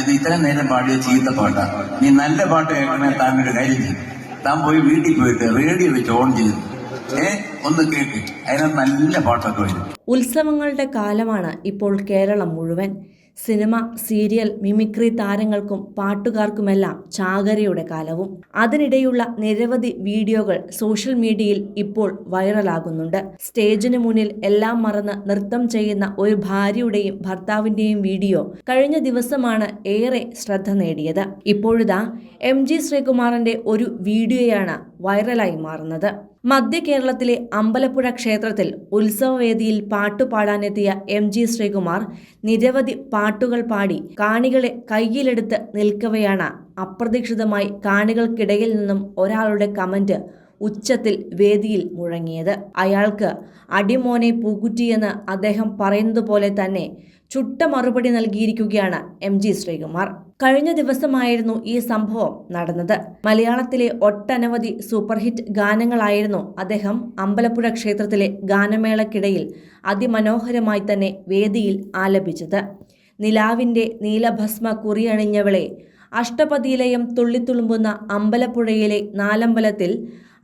ഇത് ഇത്രയും നേരം പാടിയ ചീത്ത പാട്ടാ. നീ നല്ല പാട്ട് കേൾക്കണേ താൻ ഒരു കാര്യം ചെയ്യും. താൻ പോയി വീട്ടിൽ പോയിട്ട് റേഡിയോ വെച്ച് ഓൺ ചെയ്തു ഒന്ന് കേൾക്ക്. അതിനകത്ത് നല്ല പാട്ടൊക്കെ വരും. ഉത്സവങ്ങളുടെ കാലമാണ് ഇപ്പോൾ കേരളം മുഴുവൻ. സിനിമ, സീരിയൽ, മിമിക്രി താരങ്ങൾക്കും പാട്ടുകാർക്കുമെല്ലാം ചാകരയുടെ കാലവും. അതിനിടെയുള്ള നിരവധി വീഡിയോകൾ സോഷ്യൽ മീഡിയയിൽ ഇപ്പോൾ വൈറലാകുന്നുണ്ട്. സ്റ്റേജിന് മുന്നിൽ എല്ലാം മറന്ന് നൃത്തം ചെയ്യുന്ന ഒരു ഭാര്യയുടെയും ഭർത്താവിന്റെയും വീഡിയോ കഴിഞ്ഞ ദിവസമാണ് ഏറെ ശ്രദ്ധ നേടിയത്. ഇപ്പോഴിതാ MG ശ്രീകുമാറിന്റെ ഒരു വീഡിയോയാണ് വൈറലായി മാറുന്നത്. മധ്യ കേരളത്തിലെ അമ്പലപ്പുഴ ക്ഷേത്രത്തിൽ ഉത്സവവേദിയിൽ പാട്ടുപാടാനെത്തിയ MG ശ്രീകുമാർ നിരവധി പാട്ടുകൾ പാടി കാണികളെ കയ്യിലെടുത്ത് നിൽക്കവെയാണ് അപ്രതീക്ഷിതമായി കാണികൾക്കിടയിൽ നിന്നും ഒരാളുടെ കമന്റ് ഉച്ചത്തിൽ വേദിയിൽ മുഴങ്ങിയത്. അയാൾക്ക് അടിമോനെ പൂക്കുറ്റിയെന്ന് അദ്ദേഹം പറയുന്നത് പോലെ തന്നെ ചുട്ട മറുപടി നൽകിയിരിക്കുകയാണ് MG ശ്രീകുമാർ. കഴിഞ്ഞ ദിവസമായിരുന്നു ഈ സംഭവം നടന്നത്. മലയാളത്തിലെ ഒട്ടനവധി സൂപ്പർഹിറ്റ് ഗാനങ്ങളായിരുന്നു അദ്ദേഹം അമ്പലപ്പുഴ ക്ഷേത്രത്തിലെ ഗാനമേളക്കിടയിൽ അതിമനോഹരമായി തന്നെ വേദിയിൽ ആലപിച്ചത്. നിലാവിൻ്റെ നീലഭസ്മ കുറിയണിഞ്ഞവളെ, അഷ്ടപതിയിലയം തുള്ളിത്തുളുമ്പുന്ന അമ്പലപ്പുഴയിലെ നാലമ്പലത്തിൽ,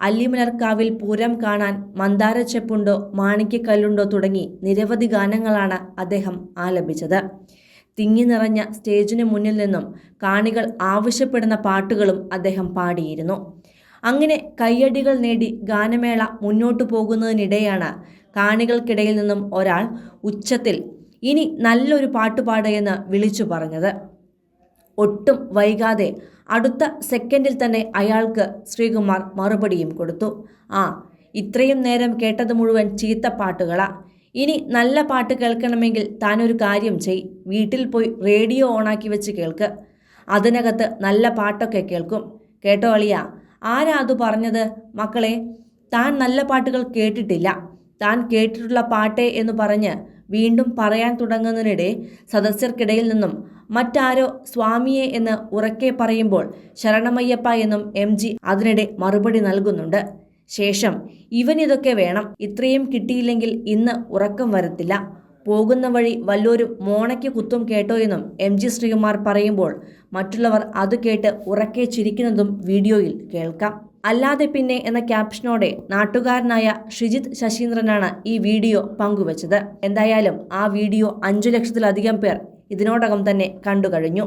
അല്ലിമലർക്കാവിൽ പൂരം കാണാൻ മന്ദാരച്ചെപ്പുണ്ടോ മാണിക്യക്കല്ലുണ്ടോ തുടങ്ങി നിരവധി ഗാനങ്ങളാണ് അദ്ദേഹം ആലപിച്ചത്. തിങ്ങി നിറഞ്ഞ സ്റ്റേജിന് മുന്നിൽ നിന്നും കാണികൾ ആവശ്യപ്പെടുന്ന പാട്ടുകളും അദ്ദേഹം പാടിയിരുന്നു. അങ്ങനെ കയ്യടികൾ നേടി ഗാനമേള മുന്നോട്ടു പോകുന്നതിനിടെയാണ് കാണികൾക്കിടയിൽ നിന്നും ഒരാൾ ഉച്ചത്തിൽ ഇനി നല്ലൊരു പാട്ടുപാടുകയെന്ന് വിളിച്ചു പറഞ്ഞത്. ഒട്ടും വൈകാതെ അടുത്ത സെക്കൻഡിൽ തന്നെ അയാൾക്ക് ശ്രീകുമാർ മറുപടിയും കൊടുത്തു. ഇത്രയും നേരം കേട്ടത് മുഴുവൻ ചീത്ത പാട്ടുകളാ. ഇനി നല്ല പാട്ട് കേൾക്കണമെങ്കിൽ താനൊരു കാര്യം ചെയ്, വീട്ടിൽ പോയി റേഡിയോ ഓണാക്കി വെച്ച് കേൾക്ക്. അതിനകത്ത് നല്ല പാട്ടൊക്കെ കേൾക്കും. കേട്ടോ അളിയ? ആരാ അത് പറഞ്ഞത്? മക്കളെ, താൻ നല്ല പാട്ടുകൾ കേട്ടിട്ടില്ല, താൻ കേട്ടിട്ടുള്ള പാട്ടേ എന്ന് പറഞ്ഞ് വീണ്ടും പറയാൻ തുടങ്ങുന്നതിനിടെ സദസ്യർക്കിടയിൽ നിന്നും മറ്റാരോ സ്വാമിയെ എന്ന് ഉറക്കെ പറയുമ്പോൾ ശരണമയ്യപ്പ എന്നും MG അതിനിടെ മറുപടി നൽകുന്നുണ്ട്. ശേഷം ഇവനിതൊക്കെ വേണം, ഇത്രയും കിട്ടിയില്ലെങ്കിൽ ഇന്ന് ഉറക്കം വരത്തില്ല, പോകുന്ന വഴി വല്ലൊരും മോണയ്ക്ക് കുത്തും കേട്ടോ എന്നും MG ശ്രീകുമാർ പറയുമ്പോൾ മറ്റുള്ളവർ അത് കേട്ട് ഉറക്കെ ചിരിക്കുന്നതും വീഡിയോയിൽ കേൾക്കാം. അല്ലാതെ പിന്നെ എന്ന ക്യാപ്ഷനോടെ നാട്ടുകാരനായ ഷിജിത് ശശീന്ദ്രനാണ് ഈ വീഡിയോ പങ്കുവച്ചത്. എന്തായാലും ആ വീഡിയോ 5 ലക്ഷത്തിലധികം പേർ ഇതിനോടകം തന്നെ കണ്ടുകഴിഞ്ഞു.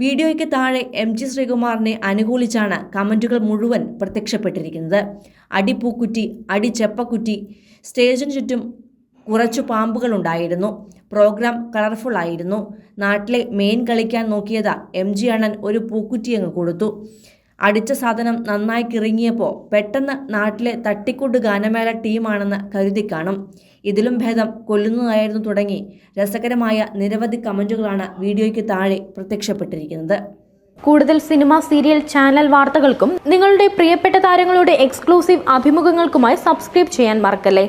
വീഡിയോയ്ക്ക് താഴെ MG ശ്രീകുമാറിനെ അനുകൂലിച്ചാണ് കമന്റുകൾ മുഴുവൻ പ്രത്യക്ഷപ്പെട്ടിരിക്കുന്നത്. അടി പൂക്കുറ്റി, അടി ചെപ്പക്കുറ്റി, സ്റ്റേജിന് ചുറ്റും കുറച്ചു പാമ്പുകളുണ്ടായിരുന്നു, പ്രോഗ്രാം കളർഫുൾ ആയിരുന്നു, നാട്ടിലെ മെയിൻ കളിക്കാൻ നോക്കിയതാ MG അണ്ണൻ ഒരു പൂക്കുറ്റി അങ്ങ് കൊടുത്തു, അടിച്ച സാധനം നന്നായി കിറങ്ങിയപ്പോൾ പെട്ടെന്ന് നാട്ടിലെ തട്ടിക്കൂട്ട് ഗാനമേള ടീമാണെന്ന് കരുതി കാണും, ഇതിലും ഭേദം കൊല്ലുന്നതായിരുന്നു തുടങ്ങി രസകരമായ നിരവധി കമന്റുകളാണ് വീഡിയോയ്ക്ക് താഴെ പ്രത്യക്ഷപ്പെട്ടിരിക്കുന്നത്. കൂടുതൽ സിനിമ, സീരിയൽ, ചാനൽ വാർത്തകൾക്കും നിങ്ങളുടെ പ്രിയപ്പെട്ട താരങ്ങളുടെ എക്സ്ക്ലൂസീവ് അഭിമുഖങ്ങൾക്കുമായി സബ്സ്ക്രൈബ് ചെയ്യാൻ മറക്കല്ലേ.